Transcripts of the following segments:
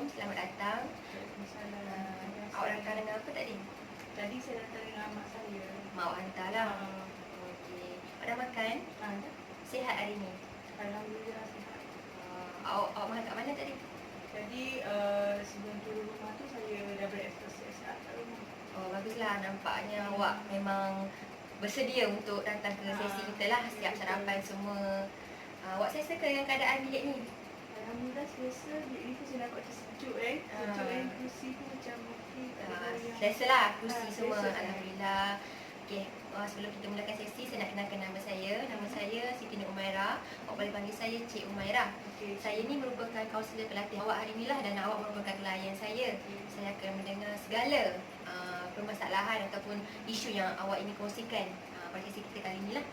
selamat datang. Awak datang dengan apa tadi? Tadi saya datang dengan mak saya. Mak awak hantarlah. Okey. Awak dah makan? Dah. Sihat hari ni? Alhamdulillah sihat. Awak makan kat mana tadi? Jadi sebelum turun rumah tu saya dah bereksersis kat rumah. Oh, baguslah. Nampaknya awak memang bersedia untuk datang ke sesi kita lah. Siap sarapan semua. Awak selesa ke dengan keadaan bilik ni? Alhamdulillah selesa. Bilik ni pun saya nampak macam sejuk Sejuk Kerusi pun macam okey. Selesa lah kerusi semua. selesa. Alhamdulillah. Okey, sebelum kita mulakan sesi, saya nak kenalkan nama saya. Nama saya Siti Nur Umairah. Awak boleh panggil saya Cik Umairah. Okey. Saya ni merupakan kaunselor pelatih awak hari ni lah, dan awak merupakan klien saya. Saya akan mendengar segala permasalahan ataupun isu yang awak ingin kongsikan pada sesi kita kali ni lah.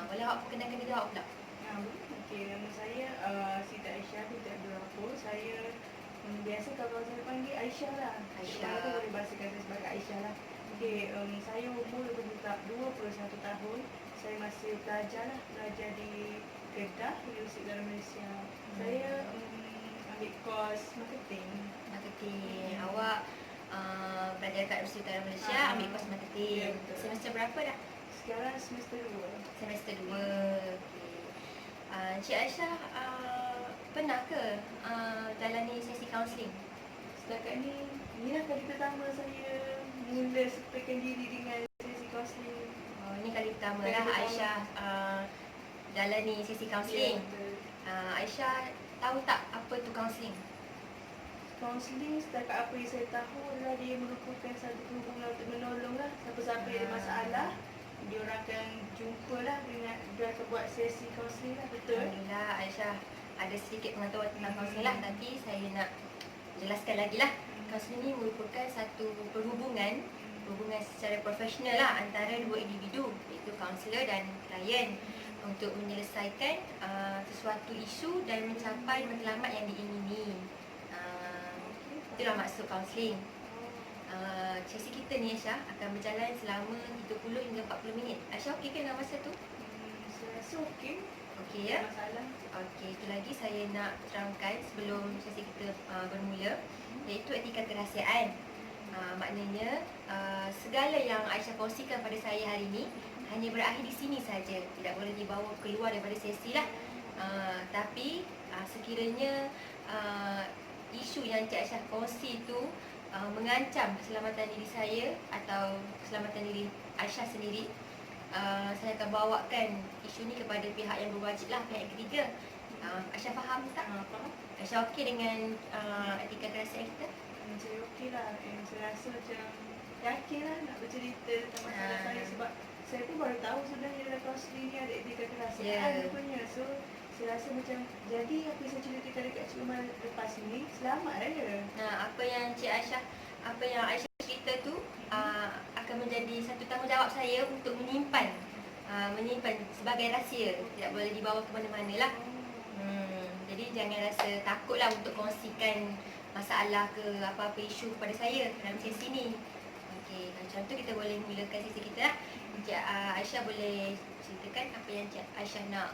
Boleh awak perkenalkan diri awak pula? Okey, nama saya Siti Aisyah binti Abdul Ghafur. Saya biasa kalau saya panggil Aisyah lah. Aisyah. Saya boleh bahasakan saya sebagai Aisyah lah. Okey, saya umur 21 tahun. Saya masih belajar di Kedah, Universiti Dalam Malaysia. Saya ambil kos marketing. Marketing. Awak belajar kat Universiti Dalam Malaysia, ambil kos marketing. Ya, betul. Semester berapa dah? Sekarang semester 2. Semester 2. Cik Aisyah, pernah ke jalani sesi kaunseling? Setakat ni, inilah kali pertama saya mula sertakan diri dengan sesi kaunseling. Ini kali pertama Kali lah pertama. Aisyah jalani sesi kaunseling. betul. Aisyah tahu tak apa tu kaunseling? Kaunseling setakat apa yang saya tahu adalah dia merupakan satu perhubungan untuk menolong lah siapa-siapa yang ada masalah. Dia orang akan jumpa lah dengan dia akan buat sesi kaunseling lah, betul? Alhamdulillah, Aisyah ada sedikit pengetahuan tentang kaunseling lah, tapi saya nak jelaskan lagi lah. Kaunseling ni merupakan satu perhubungan secara profesional lah antara dua individu, iaitu kaunselor dan klien, untuk menyelesaikan sesuatu isu dan mencapai matlamat yang diingini. Itulah maksud kaunseling. Sesi kita ni Aisyah akan berjalan selama 30 hingga 40 minit. Aisyah okey ke dengan masa tu? Saya rasa okey. Okey ya? Masalah. Okey, itu lagi saya nak terangkan sebelum sesi kita bermula, iaitu etika kerahsiaan. Maknanya segala yang Aisyah kongsikan pada saya hari ini hanya berakhir di sini saja, tidak boleh dibawa keluar daripada sesi lah. Tapi sekiranya isu yang Cik Aisyah kongsi itu mengancam keselamatan diri saya atau keselamatan diri Aisyah sendiri, saya akan bawakan isu ni kepada pihak yang berwajib lah, pihak ketiga. Aisyah faham tak? Faham? Aisyah okey dengan etika kerahsiaan kita? Saya okey lah. Saya rasa macam yakin lah nak bercerita tentang masalah saya, sebab saya pun baru tahu sebenarnya dalam kaunseling ni ada etika kerahsiaan rupanya. So saya rasa macam jadi apa yang saya ceritakan dekat Cik Umar lepas ni selamat je. Apa yang Aisyah cerita tu akan menjadi satu tanggungjawab saya untuk menyimpan sebagai rahsia, tidak boleh dibawa ke mana-mana lah. Jadi jangan rasa takut lah untuk kongsikan masalah ke apa-apa isu kepada saya dalam sesi ni. Okey, macam tu kita boleh mulakan sesi kita lah. Cik Aisyah boleh ceritakan apa yang Cik Aisyah nak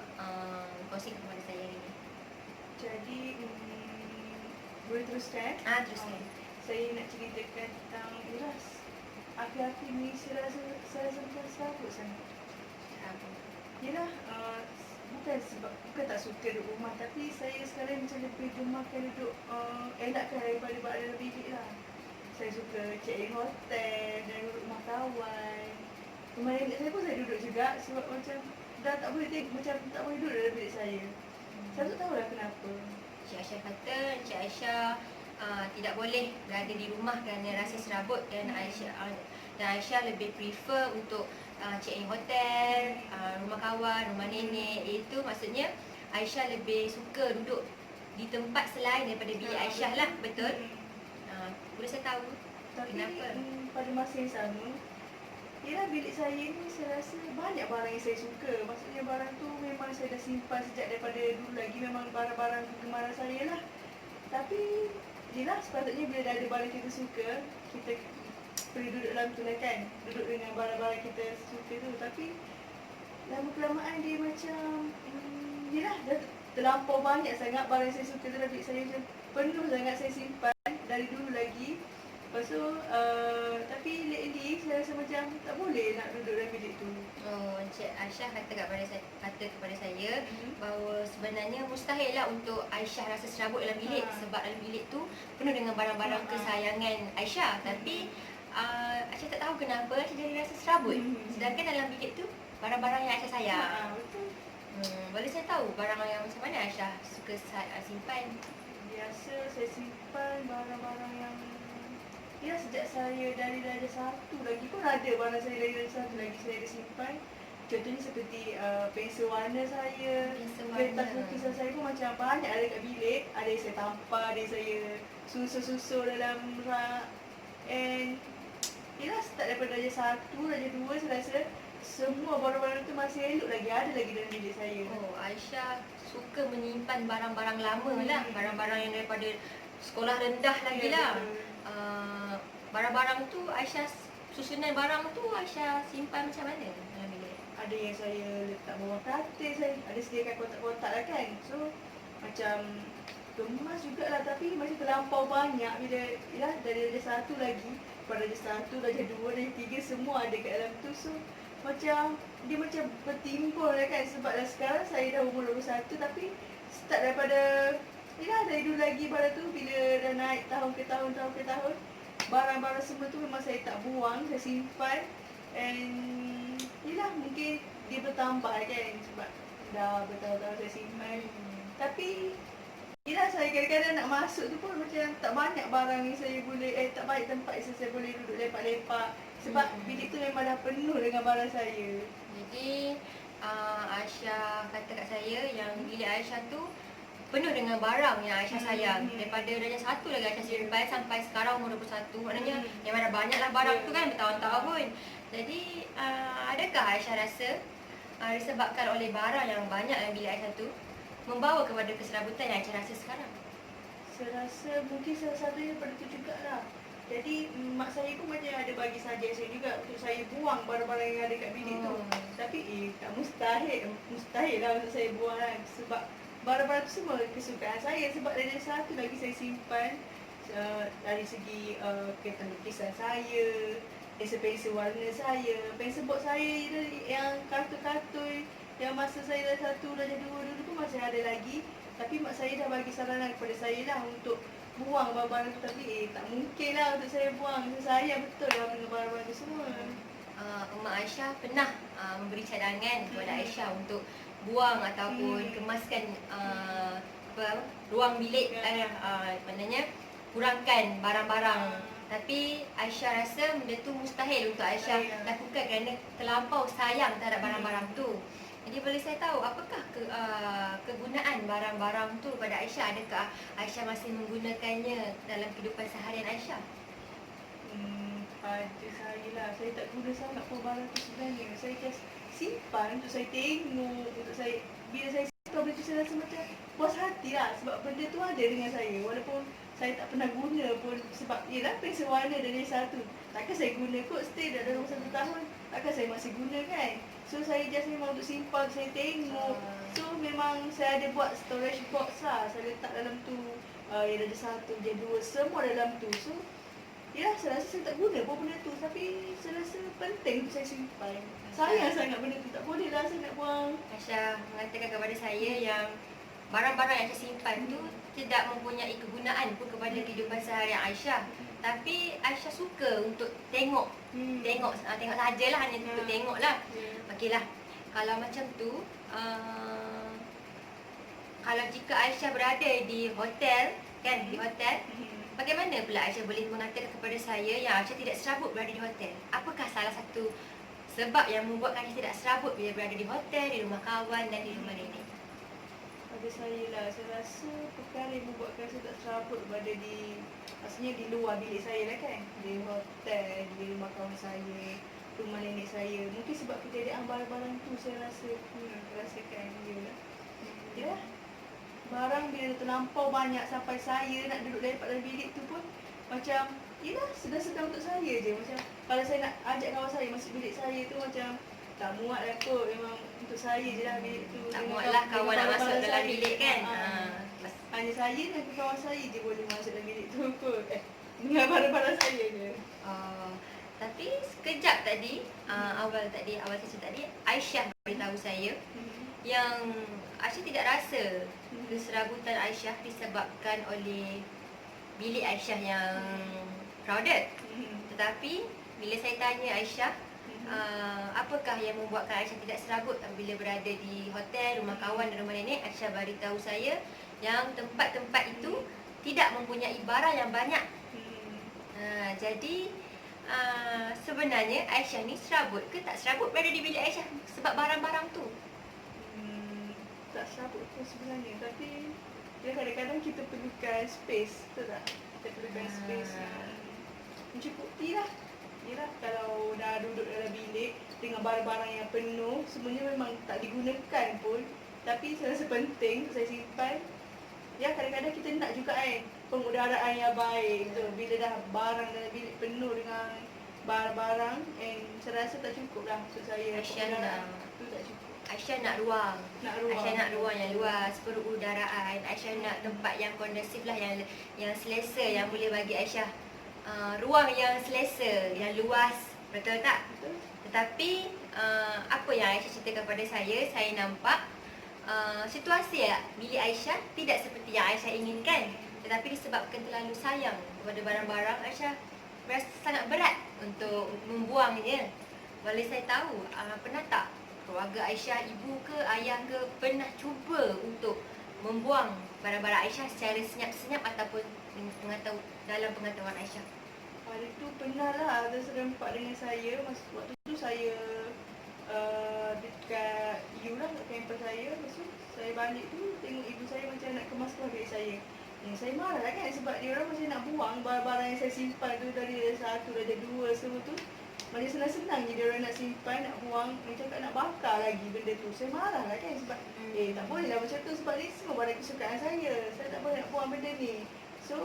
kongsikan kepada saya hari ni. Jadi boleh teruskan? Teruskan. Saya nak ceritakan tentang Iras. Akhir-akhir ni saya rasa macam serabut sangat. Yelah, bukan tak suka duduk rumah, tapi saya sekarang macam lebih gemakan duduk elakkan daripada berada dalam bilik lah. Saya suka check in hotel dan duduk rumah kawan. Rumah nenek saya pun saya duduk juga, sebab macam dah tak boleh tak boleh duduk dalam bilik saya. Saya tak tahulah kenapa. Cik Aisyah kata Cik Aisyah tidak boleh berada di rumah kerana rasa serabut, dan Aisyah lebih prefer untuk check in hotel, rumah kawan, rumah nenek. Itu maksudnya Aisyah lebih suka duduk di tempat selain daripada bilik Aisyah lah, betul? Boleh saya tahu Tapi kenapa? pada masa yang sama, yelah bilik saya ni saya rasa banyak barang yang saya suka. Maksudnya barang tu memang saya dah simpan sejak daripada dulu lagi, memang barang-barang kegemaran saya lah. Tapi yelah, sepatutnya bila dah ada barang kita suka, kita perlu duduk dalam tu lah kan, duduk dengan barang-barang kita suka tu. Tapi lama-kelamaan dia macam yelah, dah terlampau banyak sangat barang yang saya suka dalam bilik saya, macam penuh sangat saya simpan. dari dulu lagi. Lepas tu, tapi lately saya rasa macam tak boleh nak duduk dalam bilik tu. Oh, Encik Aisyah kata kepada saya bahawa sebenarnya mustahil lah untuk Aisyah rasa serabut dalam bilik sebab dalam bilik tu penuh dengan barang-barang kesayangan Aisyah. Tapi Aisyah tak tahu kenapa Aisyah jadi rasa serabut. Sedangkan dalam bilik tu barang-barang yang Aisyah sayang. Betul. Boleh saya tahu barang yang macam mana Aisyah suka simpan? Biasa saya simpan barang-barang yang sejak saya dari darjah 1 lagi pun ada barang saya dari darjah 1 lagi saya ada simpan. Contohnya seperti pensel warna saya, kertas lukisan saya pun macam banyak ada kat bilik. Ada yang saya tampar, ada yang saya susun-susun dalam rak. And start daripada darjah 1, darjah 2 saya rasa semua barang-barang tu masih elok lagi, ada lagi dalam bilik saya. Oh, Aisyah suka menyimpan barang-barang lama lah, barang-barang yang daripada sekolah rendah lagi lah. Barang-barang tu Aisyah, susunan barang tu Aisyah simpan macam mana dalam bilik? Ada yang saya letak bawah katil, saya ada sediakan kotak-kotak lah kan. So macam kemas jugalah, tapi masih terlampau banyak bila dari darjah 1 lagi, pada darjah 1, darjah 2, darjah 3 semua ada kat dalam tu. So macam dia macam bertimbul lah kan, sebab dah sekarang saya dah umur 21 tapi start daripada dari dulu lagi pada tu, bila dah naik tahun ke tahun, barang-barang semua tu memang saya tak buang, saya simpan. And mungkin dia bertambah kan sebab dah bertahun-tahun saya simpan. Tapi saya kadang-kadang nak masuk tu pun macam tak banyak barang yang saya boleh, tak banyak tempat yang saya boleh duduk lepak-lepak. Sebab bilik tu memang dah penuh dengan barang saya. Jadi Aisyah kata kat saya yang bilik Aisyah tu penuh dengan barang yang Aisyah sayang. Daripada darjah 1 lagi Aisyah simpan sampai sekarang umur 21. Maknanya memang dah banyaklah barang tu kan, bertahun-tahun. Jadi adakah Aisyah rasa disebabkan oleh barang yang banyak dalam bilik Aisyah tu membawa kepada keserabutan yang Aisyah rasa sekarang? Saya rasa mungkin salah satunya pada tu jugalah. Jadi mak saya pun macam ada bagi saja saya juga untuk saya buang barang-barang yang ada kat bilik tu. Tapi tak mustahil lah untuk saya buang kan. Sebab barang-barang tu semua kesukaan saya. Sebab dari satu lagi saya simpan dari segi kertas lukisan saya, pensel warna saya, pensel box saya yang kartun-kartun yang masa saya dah 1, darjah 2 dulu pun masih ada lagi. Tapi mak saya dah bagi saranan kepada saya lah untuk buang barang-barang tu. Tapi tak mungkin lah untuk saya buang. Saya sayang betul lah dengan barang-barang tu semua. Mak Aisyah pernah memberi cadangan kepada Aisyah untuk buang ataupun kemaskan ruang bilik, maknanya kurangkan barang-barang. Tapi Aisyah rasa benda tu mustahil untuk Aisyah lakukan kerana terlampau sayang terhadap barang-barang tu. Jadi boleh saya tahu apakah kegunaan barang-barang tu pada Aisyah? Adakah Aisyah masih menggunakannya dalam kehidupan seharian Aisyah? Pada saya lah, saya tak guna sangat pun barang tu sebenarnya. Saya just simpan untuk saya tengok, untuk saya, bila saya simpan benda tu saya rasa macam puas hati lah. Sebab benda tu ada dengan saya, walaupun saya tak pernah guna pun. Sebab pensel warna dari 1, takkan saya guna kot, stay dah dalam 1 tahun, takkan saya masih guna kan. So saya just memang untuk simpan, saya tengok. So memang saya ada buat storage box lah, saya letak dalam tu yang darjah 1, darjah 2, semua dalam tu. So saya rasa saya tak guna pun benda tu, tapi saya rasa penting untuk saya simpan. Sayang sangat benda tu, tak boleh lah saya nak buang. Aisyah mengatakan kepada saya yang barang-barang yang Aisyah simpan tu tidak mempunyai kegunaan pun kepada kehidupan seharian Aisyah. Tapi Aisyah suka untuk tengok sajalah, hanya untuk tengoklah. Okeylah, kalau macam tu, kalau jika Aisyah berada di hotel kan, di hotel, bagaimana pula Aisyah boleh mengatakan kepada saya yang Aisyah tidak serabut berada di hotel? Apakah salah satu sebab yang membuatkan Aisyah tidak serabut bila berada di hotel, di rumah kawan dan di rumah nenek? Pada saya lah, saya rasa perkara yang membuatkan saya tak serabut berada maksudnya di luar bilik saya lah kan, di hotel, di rumah kawan saya, rumah nenek saya. Mungkin sebab ketiadaan barang-barang tu saya rasa rasakan barang bila terlampau banyak sampai saya nak duduk lepak dalam bilik tu pun macam sedar-sedar untuk saya je. Macam kalau saya nak ajak kawan saya masuk bilik saya tu macam tak muat lah kot, memang untuk saya je lah bilik tu. Tak muat lah kawan nak masuk dalam bilik kan. hanya saya dan kawan saya je boleh masuk dalam bilik tu kot. Dengan barang-barang saya je. Tapi sekejap tadi, awal saya cerita tadi, Aisyah beritahu saya yang Aisyah tidak rasa keserabutan Aisyah disebabkan oleh bilik Aisyah yang crowded. Tetapi bila saya tanya Aisyah, apakah yang membuatkan Aisyah tidak serabut apabila berada di hotel, rumah kawan dan rumah nenek, Aisyah beritahu saya yang tempat-tempat itu tidak mempunyai barang yang banyak. Jadi sebenarnya Aisyah ni serabut ke tak serabut berada di bilik Aisyah sebab barang-barang tu? Tak serabut pun sebenarnya, tapi ya kadang-kadang kita perlukan space, betul tak? Kita perlukan space yang mencukupi lah. Yelah, kalau dah duduk dalam bilik dengan barang-barang yang penuh, sebenarnya memang tak digunakan pun, tapi saya rasa penting untuk saya simpan. Ya, kadang-kadang kita nak juga pengudaraan yang baik tu. Bila dah barang dalam bilik penuh dengan barang-barang, saya rasa tak cukup lah untuk saya. Aisyah nak tu tak cukup. Aisyah nak ruang. Aisyah nak ruang yang luas, perudaraan. Aisyah nak tempat yang kondusif lah, yang selesa, yang boleh bagi Aisyah ruang yang selesa, yang luas. Betul tak? Betul. Tetapi apa yang Aisyah ceritakan kepada saya nampak situasi bilik Aisyah tidak seperti yang Aisyah inginkan. Tetapi disebabkan terlalu sayang kepada barang-barang, Aisyah berasa sangat berat untuk membuangnya. Walau saya tahu, pernah tak keluarga Aisyah, ibu ke ayah ke, pernah cuba untuk membuang barang-barang Aisyah secara senyap-senyap ataupun dalam pengetahuan Aisyah? Hari tu pernah lah ada serempak dengan saya. Waktu tu saya dekat U lah, kat kampus saya. Lepas tu saya balik tu tengok ibu saya macam nak kemas keluarga saya. Saya marah lah kan, sebab dia orang macam nak buang barang-barang yang saya simpan tu. Dari satu, dari dua, semua tu macam senang-senang je dia orang nak simpan, nak buang. Macam tak nak bakar lagi benda tu. Saya marah lah kan, sebab tak boleh lah macam tu, sebab ni semua barang kesukaan saya. Saya tak boleh nak buang benda ni. So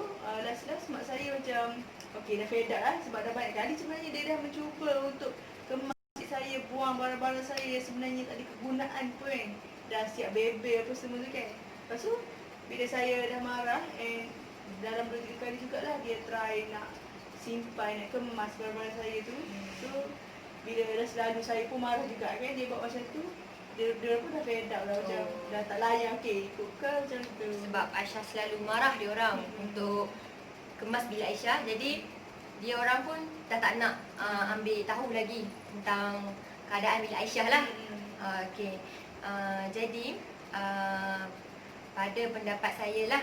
last mak saya macam okey, dah fed up lah, sebab dah banyak kali sebenarnya dia dah mencuba untuk kemas saya, buang barang-barang saya yang sebenarnya tak ada kegunaan pun. Dah siap bebel apa semua tu kan. Lepas tu bila saya dah marah, dalam 2-3 kali jugalah dia try nak simpan, nak kemas barang-barang saya tu. So bila dah selalu, saya pun marah juga kan, dia buat macam tu. Dia pun dah fed up lah, macam dah tak layan, okey ikut ke macam tu. Sebab Aisyah selalu marah dia orang untuk kemas bilik Aisyah. Jadi dia orang pun dah tak nak ambil tahu lagi tentang keadaan bilik Aisyah lah. Okey. Jadi pada pendapat saya lah,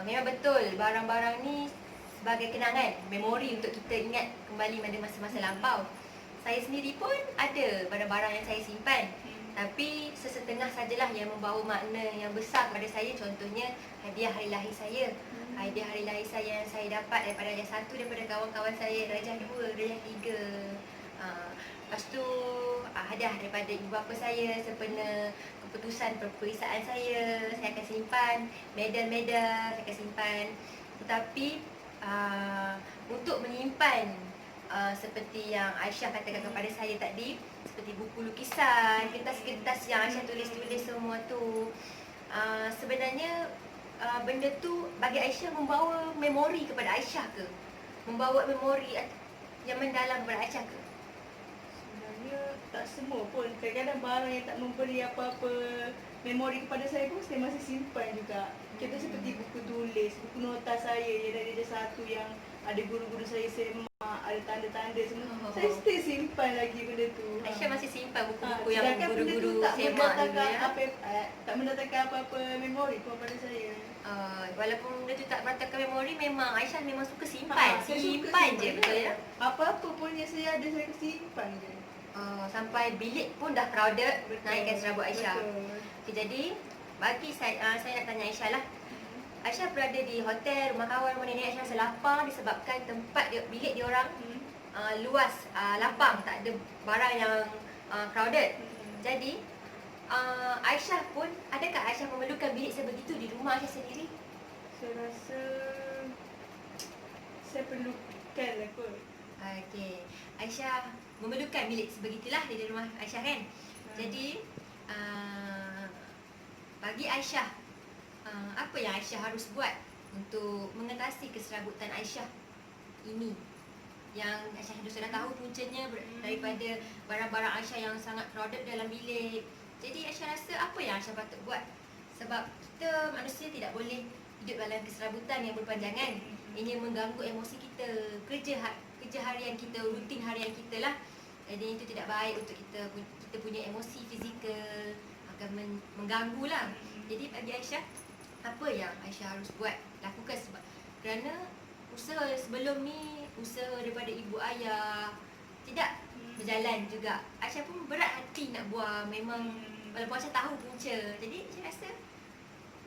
memang betul barang-barang ni sebagai kenangan, memori untuk kita ingat kembali pada masa-masa lampau. Saya sendiri pun ada barang-barang yang saya simpan, tapi sesetengah sajalah yang membawa makna yang besar kepada saya. Contohnya hadiah hari lahir saya. Hadiah hari lahir saya yang saya dapat daripada darjah 1 daripada kawan-kawan saya, darjah 2, darjah 3. Lepas tu hadiah daripada ibu bapa saya sempena keputusan peperiksaan saya akan simpan. Medal-medal saya akan simpan. Tetapi untuk menyimpan seperti yang Aisyah katakan kepada saya tadi, seperti buku lukisan, kertas-kertas yang Aisyah tulis-tulis semua tu, sebenarnya benda tu bagi Aisyah membawa memori kepada Aisyah ke? Membawa memori yang mendalam kepada Aisyah ke? Sebenarnya tak semua pun. Kadang-kadang barang yang tak memberi apa-apa memori kepada saya pun saya masih simpan juga. Kita seperti buku tulis, buku nota saya yang dari darjah 1 yang ada guru-guru saya semak, ada tanda-tanda semua. Saya still simpan lagi benda tu. Aisyah masih simpan buku-buku yang sedangkan guru-guru benda tu semak dulu ya. tak mendatangkan apa-apa memori pun pada saya. Walaupun benda tu tak mendatangkan memori, memang Aisyah memang suka simpan. Saya suka Simpan je, betul ya? Apa-apa pun yang saya ada, saya simpan je. Sampai bilik pun dah crowded, naikkan serabut Aisyah. Betul. Okay, jadi bagi saya nak tanya Aisyah lah. Aisyah berada di hotel, rumah kawan, rumah nenek. Aisyah rasa lapang disebabkan tempat bilik dia orang luas, lapang, tak ada barang yang crowded. Jadi Aisyah pun, adakah Aisyah memerlukan bilik sebegitu di rumah Aisyah sendiri? Saya rasa saya perlukan lah kot. Okey, Aisyah memerlukan bilik sebegitulah di rumah Aisyah kan. Jadi bagi Aisyah, apa yang Aisyah harus buat untuk mengatasi keserabutan Aisyah ini? Yang Aisyah sudah tahu puncanya daripada barang-barang Aisyah yang sangat crowded dalam bilik. Jadi Aisyah rasa apa yang Aisyah patut buat? Sebab kita manusia tidak boleh hidup dalam keserabutan yang berpanjangan. Ini mengganggu emosi kita, kerja harian kita, rutin harian kita lah. Jadi itu tidak baik untuk kita punya emosi fizikal, akan mengganggu lah. Jadi bagi Aisyah, apa yang Aisyah harus buat, lakukan sebab kerana usaha sebelum ni, usaha daripada ibu ayah tidak berjalan juga. Aisyah pun berat hati nak buang, memang walaupun Aisyah tahu punca. Jadi Aisyah rasa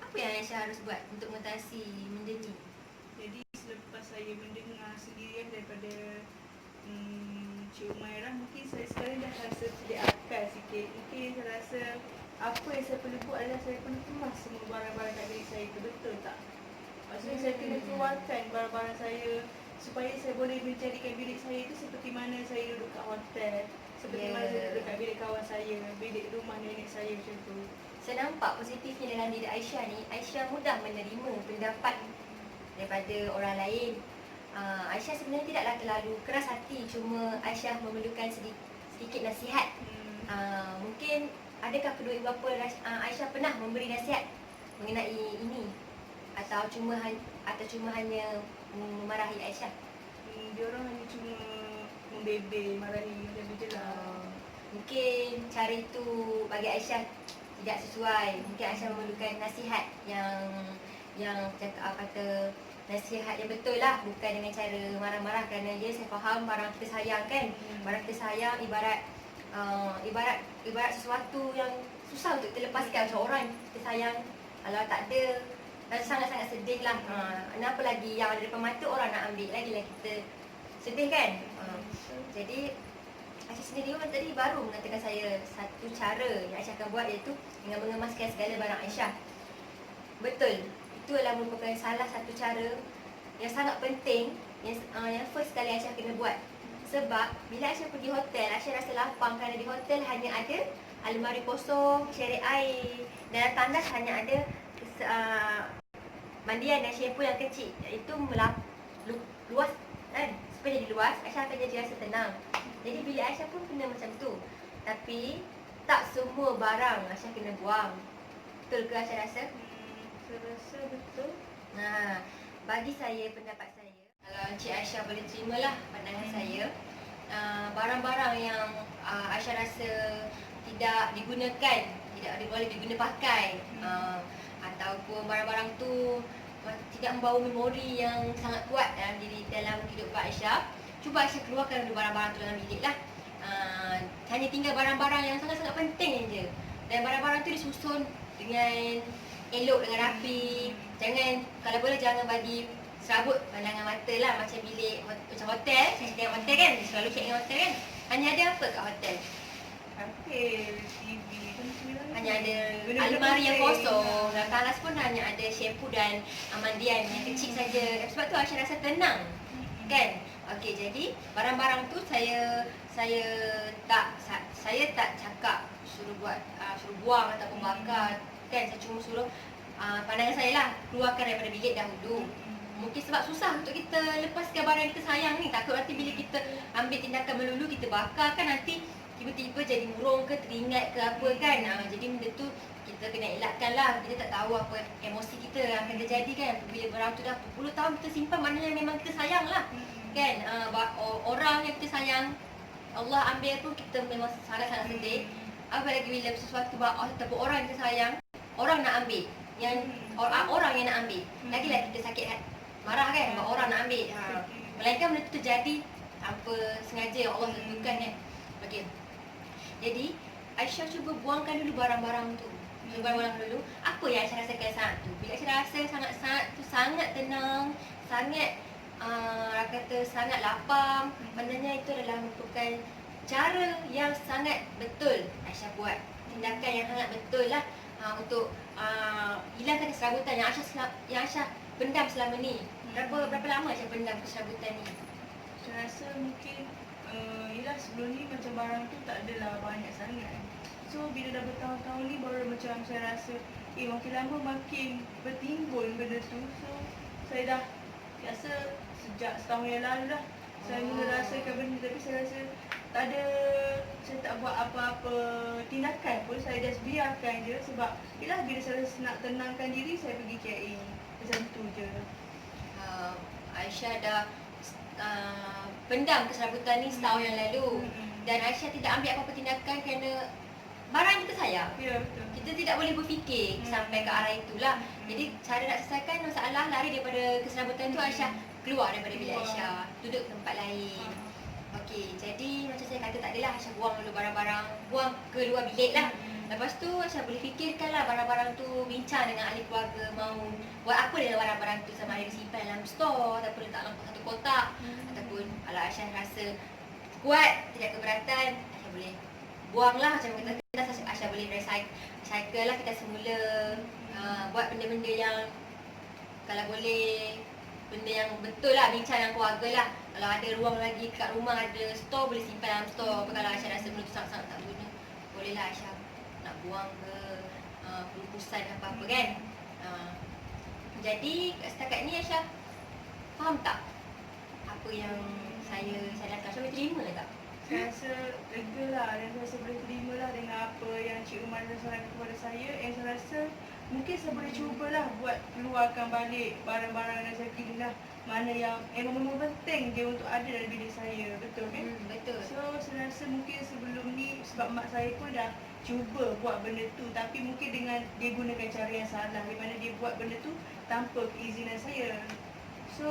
apa yang Aisyah harus buat untuk mengatasi benda ni? Jadi selepas saya mendengar sendirian daripada Cik Umairah, mungkin saya sekarang dah rasa tidak akal sikit. Mungkin saya rasa apa yang saya perlu buat adalah saya perlu kemas semua barang-barang kat bilik saya tu, betul tak? Maksudnya saya kena keluarkan barang-barang saya supaya saya boleh menjadikan bilik saya itu seperti mana saya duduk kat hotel, seperti mana saya duduk kat bilik kawan saya, bilik rumah nenek saya macam tu. Saya nampak positifnya dalam diri Aisyah ni, Aisyah mudah menerima pendapat daripada orang lain. Aisyah sebenarnya tidaklah terlalu keras hati, cuma Aisyah memerlukan sedikit nasihat. Mungkin adakah kedua ibu bapa Aisyah pernah memberi nasihat mengenai ini, atau cuma hanya memarahi Aisyah? Diorang hanya cuma membebel, marahi macam tu je lah. Mungkin cara itu bagi Aisyah tidak sesuai. Mungkin Aisyah memerlukan nasihat yang kata nasihat yang betul lah, bukan dengan cara marah-marah. Kerana saya faham barang kita sayang kan. Barang kita sayang ibarat sesuatu yang susah untuk kita lepaskan. Macam orang kita sayang, kalau tak ada, sangat-sangat sedih lah. Kenapa lagi yang ada depan mata orang nak ambil, lagi kita sedih kan. Jadi Aisyah sendiri tadi baru mengatakan saya satu cara yang Aisyah akan buat, iaitu dengan mengemaskan segala barang Aisyah. Betul, itu adalah merupakan salah satu cara yang sangat penting, yang first kali Aisyah kena buat. Sebab bila Aisyah pergi hotel, Aisyah rasa lapang kerana di hotel hanya ada almari kosong, syarik air, dan tandas hanya ada mandian dan shampoo yang kecil. Itu luas kan. Supaya jadi luas, Aisyah akan jadi rasa tenang. Jadi bilik Aisyah pun kena macam tu. Tapi tak semua barang Aisyah kena buang. Betul ke Aisyah rasa? Saya rasa betul. Bagi saya, pendapat saya, kalau Encik Aisyah boleh terimalah pandangan saya, barang-barang yang Aisyah rasa tidak digunakan, tidak boleh diguna pakai, ataupun barang-barang tu tidak membawa memori yang sangat kuat dalam kehidupan Aisyah, cuba Aisyah keluarkan dulu barang-barang tu dalam bilik lah. Hanya tinggal barang-barang yang sangat-sangat penting je. Dan barang-barang tu disusun dengan elok, dengan rapi. Jangan, kalau boleh jangan bagi serabut pandangan mata lah. Macam bilik, macam hotel, saya tengok hotel kan, selalu check in hotel kan. Hanya ada apa kat hotel? Katil, TV, hanya ada almari yang kosong. Dalam tandas pun hanya ada shampoo dan mandian yang kecil saja. Sebab tu Aisyah rasa tenang kan. Okey, jadi barang-barang tu saya tak cakap suruh buang ataupun bakar kan. Saya cuma suruh pandangan saya lah, keluarkan daripada bilik dahulu. Mungkin sebab susah untuk kita lepaskan barang yang kita sayang ni. Takut nanti bila kita ambil tindakan melulu, kita bakar kan, nanti tiba-tiba jadi murung ke, teringat ke apa kan. Jadi benda tu kita kena elakkan lah. Kita tak tahu apa emosi kita akan terjadi kan. Bila barang tu dah berpuluh tahun kita simpan, maknanya memang kita sayang lah kan. Orang yang kita sayang, Allah ambil pun kita memang sangat-sangat sedih. Apalagi bila sesuatu ataupun orang yang kita sayang, orang nak ambil, orang yang nak ambil, lagi-lagi kita sakit hati, marah kan, sebab orang nak ambil. Melainkan benda tu terjadi tanpa sengaja, yang Allah tentukan kan. Okey. Jadi Aisyah cuba buangkan dulu barang-barang tu. Barang-barang dulu. Apa yang Aisyah rasakan saat tu? Bila Aisyah rasa sangat tenang, sangat lapang, maknanya itu adalah merupakan cara yang sangat betul Aisyah buat. Tindakan yang sangat betul lah untuk hilangkan keserabutan yang Aisyah pendam selama ni. Berapa lama Aisyah pendam keserabutan ni? Saya rasa mungkin yelah sebelum ni macam barang tu tak adalah banyak sangat. So bila dah bertahun-tahun ni baru macam saya rasa makin lama makin bertimbun benda tu. So saya dah rasa sejak setahun yang lalu lah saya mula rasakan benda, tapi saya rasa tak ada, saya tak buat apa-apa tindakan pun, saya just biarkan je. Sebab yelah, bila saya nak tenangkan diri, saya pergi KI. Macam tu je. Aisyah dah pendam keserabutan ni setahun yang lalu. Dan Aisyah tidak ambil apa-apa tindakan kerana barang kita sayang. Ya, betul. Kita tidak boleh berfikir sampai ke arah itulah. Jadi cara nak selesaikan masalah lari daripada keserabutan tu, Aisyah keluar daripada bilik Aisyah, duduk tempat lain. Okey, jadi macam saya kata, tak adalah Aisyah buang dulu barang-barang, buang ke luar bilik lah. Lepas tu Aisyah boleh fikirkan lah barang-barang tu, bincang dengan ahli keluarga mahu buat apa dengan barang-barang tu, sama ada disimpan dalam store ataupun letak dalam satu kotak, ataupun kalau Aisyah rasa kuat, tidak keberatan, Aisyah boleh buang lah. Macam kata Aisyah boleh recycle lah kita semula, buat benda-benda yang kalau boleh, benda yang betul lah, bincang dengan keluarga lah. Kalau ada ruang lagi kat rumah, ada store, boleh simpan dalam store. Apa kalau Aisyah rasa benda tu sangat-sangat tak guna, boleh lah Aisyah nak buang ke perupusan apa-apa kan. Jadi setakat ni Aisyah faham tak apa yang saya lakukan? Aisyah boleh terima tak? Saya rasa lega lah, dan saya rasa boleh terima lah dengan apa yang Cik Umar sarankan kepada saya. Yang saya rasa mungkin saya boleh cubalah buat keluarkan balik barang-barang yang saya pilih lah, mana yang memang penting dia untuk ada dalam bilik saya. Betul kan? Betul. So saya rasa mungkin sebelum ni, sebab mak saya pun dah cuba buat benda tu, tapi mungkin dengan dia gunakan cara yang salah, di mana dia buat benda tu tanpa keizinan saya. So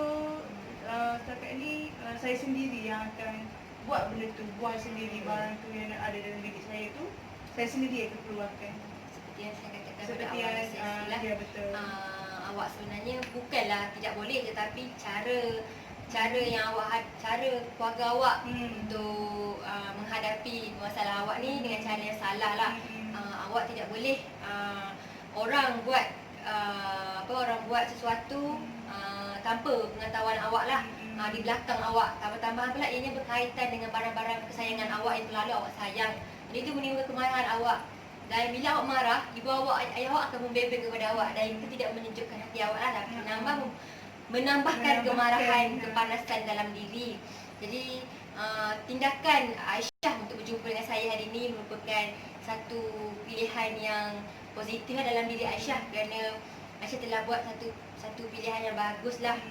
setakat ni saya sendiri yang akan buat benda tu, buang sendiri barang tu yang ada dalam bilik saya tu, saya sendiri akan keluarkan. Seperti yang saya katakan pada Seperti awal yang sesi lah. ya, betul. Awak sebenarnya bukanlah tidak boleh, tetapi cara yang awak, cara keluarga awak untuk menghadapi masalah awak ni dengan cara yang salah lah. Awak tidak boleh orang buat sesuatu tanpa pengetahuan awak lah, di belakang awak. Tambah-tambahan pula ianya berkaitan dengan barang-barang kesayangan awak yang terlalu awak sayang. Jadi itu menimbulkan kemarahan awak. Dan bila awak marah, ibu awak, ayah awak akan membebel kepada awak, dan itu tidak menyejukkan hati awak lah, tapi menambahkan kemarahan, kepanasan dalam diri. Jadi tindakan Aisyah untuk berjumpa dengan saya hari ini merupakan satu pilihan yang positif dalam diri Aisyah, kerana Aisyah telah buat satu pilihan yang bagus lah,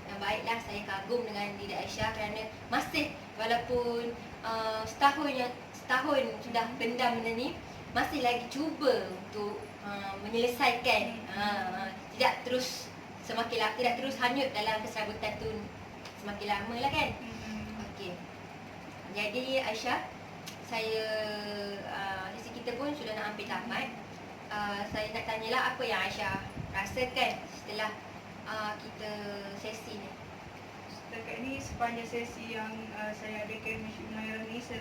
yang baiklah. Saya kagum dengan diri Aisyah kerana masih, walaupun setahun sudah pendam benda ni, masih lagi cuba untuk menyelesaikan, tidak terus hanyut dalam keserabutan tu semakin lama lah kan. Okey. Jadi Aisyah, sesi kita pun sudah nak hampir tamat. Saya nak tanyalah apa yang Aisyah rasakan setelah kita sesi ni. Setakat ni, sepanjang sesi yang saya adakan Cik Umairah ni, saya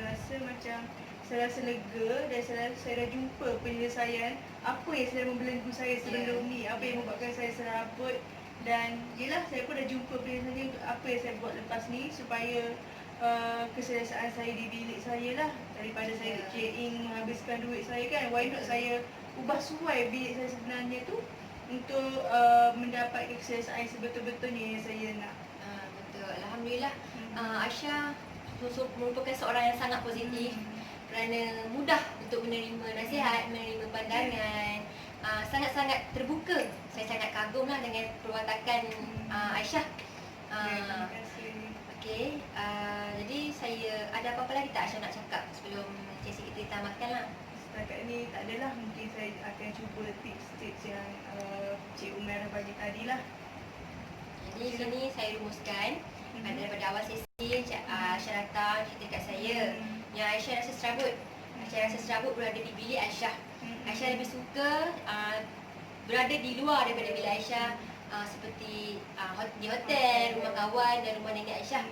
rasa lega, dan saya dah jumpa penyelesaian apa yang sedang membelenggu saya sebelum ni, apa yang membuatkan saya serabut. Dan yelah, saya pun dah jumpa penyelesaian apa yang saya buat lepas ni, supaya keselesaan saya di bilik saya lah, daripada saya KI menghabiskan duit saya kan. Why not saya ubah suai bilik saya sebenarnya tu untuk mendapatkan keselesaan sebetul-betulnya yang saya nak. Betul. Alhamdulillah, Aisyah merupakan seorang yang sangat positif, kerana mudah untuk menerima nasihat, menerima pandangan, sangat-sangat terbuka. Saya sangat kagum lah dengan perwatakan Aisyah. Terima kasih. Okey, jadi saya ada apa-apa lagi tak Aisyah nak cakap sebelum sesi kita ditamatkan lah? Setakat ni tak adalah, mungkin saya akan cuba tips-tips yang Cik Umairah bagi tadi lah. Jadi sini saya rumuskan, daripada awal sesi Aisyah datang cerita kat saya yang Aisyah rasa serabut. Aisyah rasa serabut berada di bilik Aisyah. Aisyah lebih suka berada di luar daripada bilik Aisyah, seperti di hotel, rumah kawan dan rumah nenek Aisyah.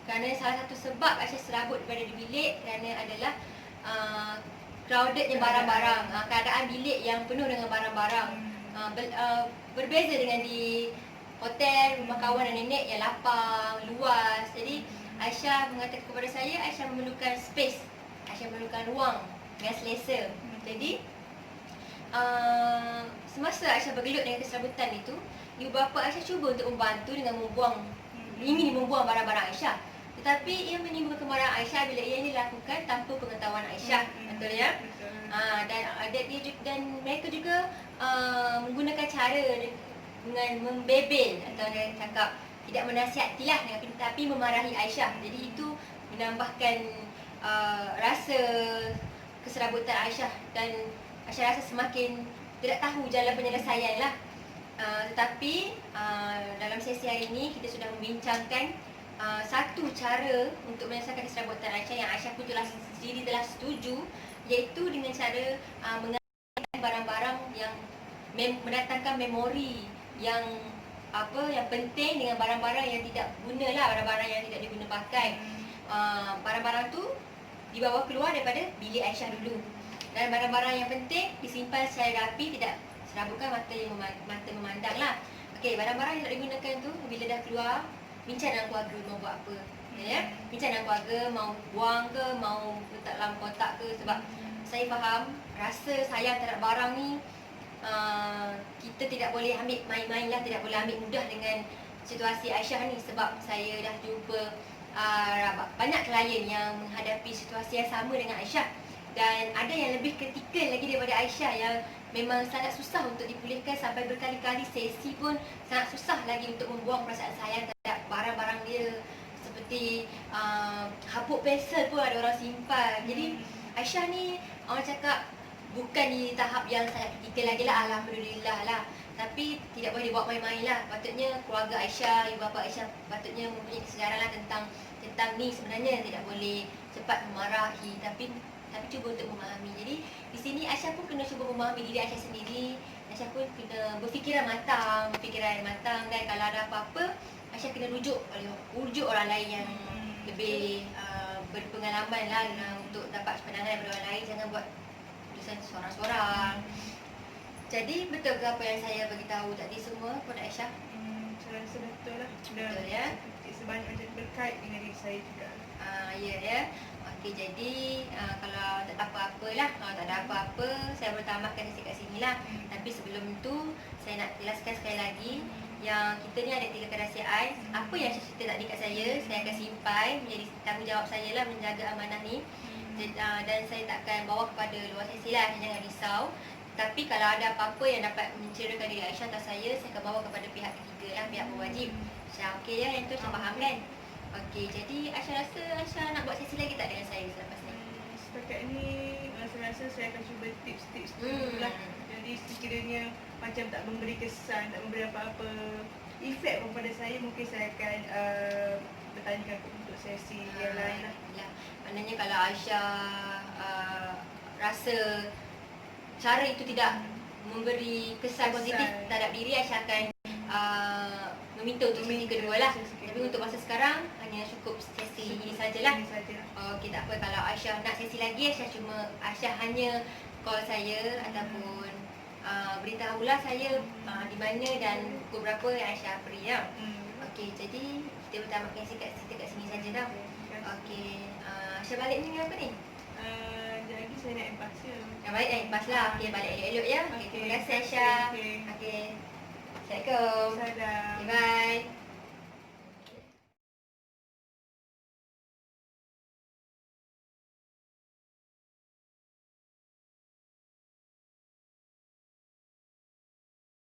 Kerana salah satu sebab Aisyah serabut berada di bilik kerana adalah crowdednya barang-barang, keadaan bilik yang penuh dengan barang-barang. Berbeza dengan di hotel, rumah kawan dan nenek yang lapang, luas. Jadi Aisyah mengatakan kepada saya, Aisyah memerlukan space, Aisyah memerlukan ruang dengan selesa. Jadi semasa Aisyah bergelut dengan keserabutan itu, ibu bapa Aisyah cuba untuk membantu dengan ingin membuang barang-barang Aisyah. Tetapi ia menimbulkan kemarahan Aisyah bila ia ini dilakukan tanpa pengetahuan Aisyah. Betul ya? Betul. Dan mereka juga menggunakan cara dengan membebel atau dia cakap tidak menasihatilah tapi memarahi Aisyah. Jadi itu menambahkan rasa keserabutan Aisyah dan Aisyah rasa semakin tidak tahu jalan penyelesaian lah. Tetapi dalam sesi hari ini kita sudah membincangkan satu cara untuk menyelesaikan keserabutan Aisyah yang Aisyah pun sendiri telah setuju, iaitu dengan cara mengambil barang-barang yang mendatangkan memori yang penting dengan barang-barang yang tidak guna lah, barang-barang yang tidak diguna pakai. Barang-barang tu dibawa keluar daripada bilik Aisyah dulu, dan barang-barang yang penting disimpan secara rapi, tidak serabutkan mata memandang lah. Okey, barang-barang yang tak digunakan tu bila dah keluar, bincang dengan keluarga mau buat apa. Ya, bincang dengan keluarga mau buang ke, mau letak dalam kotak ke. Sebab saya faham rasa sayang terhadap barang ni, kita tidak boleh ambil main-main lah, tidak boleh ambil mudah dengan situasi Aisyah ni. Sebab saya dah jumpa banyak klien yang menghadapi situasi yang sama dengan Aisyah, dan ada yang lebih kritikal lagi daripada Aisyah, yang memang sangat susah untuk dipulihkan. Sampai berkali-kali sesi pun sangat susah lagi untuk membuang perasaan sayang terhadap barang-barang dia. Seperti habuk pensel pun ada orang simpan. Jadi Aisyah ni orang cakap bukan di tahap yang sangat kritikal lagi lah, alhamdulillah lah. Tapi tidak boleh dibawa main-main lah. Patutnya keluarga Aisyah, ibu bapa Aisyah patutnya mempunyai kesedaran lah tentang ni sebenarnya. Tidak boleh cepat memarahi, tapi cuba untuk memahami. Jadi di sini Aisyah pun kena cuba memahami diri Aisyah sendiri. Aisyah pun kena berfikiran matang, dan kalau ada apa-apa Aisyah kena rujuk orang lain yang lebih berpengalaman lah untuk dapat pandangan daripada orang lain. Jangan buat keputusan seorang-seorang. Jadi betul ke apa yang saya beritahu tadi semua kepada Aisyah? Saya rasa betul lah. Betul ya. Sebanyak macam berkait dengan diri saya juga. Ya. Okey, jadi kalau tak ada apa-apalah, tak ada apa-apa, saya boleh tamatkan sesi kat sini lah. Tapi sebelum tu saya nak jelaskan sekali lagi yang kita ni ada 3 kerahsiaan. Apa yang saya cerita tadi kat saya akan simpan menjadi tanggungjawab saya lah menjaga amanah ni. Dan saya takkan bawa kepada luar sesi lah, jangan risau. Tapi kalau ada apa-apa yang dapat mencederakan diri Aisyah atau saya akan bawa kepada pihak ketiga lah, pihak berwajib. Okey ya, yang tu saya faham kan? Okey, jadi Aisyah rasa Aisyah nak buat sesi lagi tak dengan saya selepas ni? Setakat ni saya rasa saya akan cuba tips-tips dulu lah. Jadi sekiranya macam tak memberi kesan, tak memberi apa-apa efek pun pada saya, mungkin saya akan bertanyakan untuk sesi yang lain lah. Maknanya kalau Aisyah rasa cara itu tidak memberi kesan positif terhadap diri, Aisyah akan meminta untuk sesi kedua lah. Tapi untuk masa sekarang hanya cukup sesi ini sajalah. Okey, tak apa. Kalau Aisyah nak sesi lagi, Aisyah hanya call saya ataupun beritahulah saya di mana dan pukul berapa yang Aisyah free ya. Okey, jadi kita bertamatkan cerita kat sini saja dah. Okey, Aisyah balik ni apa ni? Jadi saya nak empas je. Yang balik naik bas lah. Okey, balik elok-elok ya. Okey, terima kasih Aisyah. Okey. Assalamualaikum. Salam. Bye.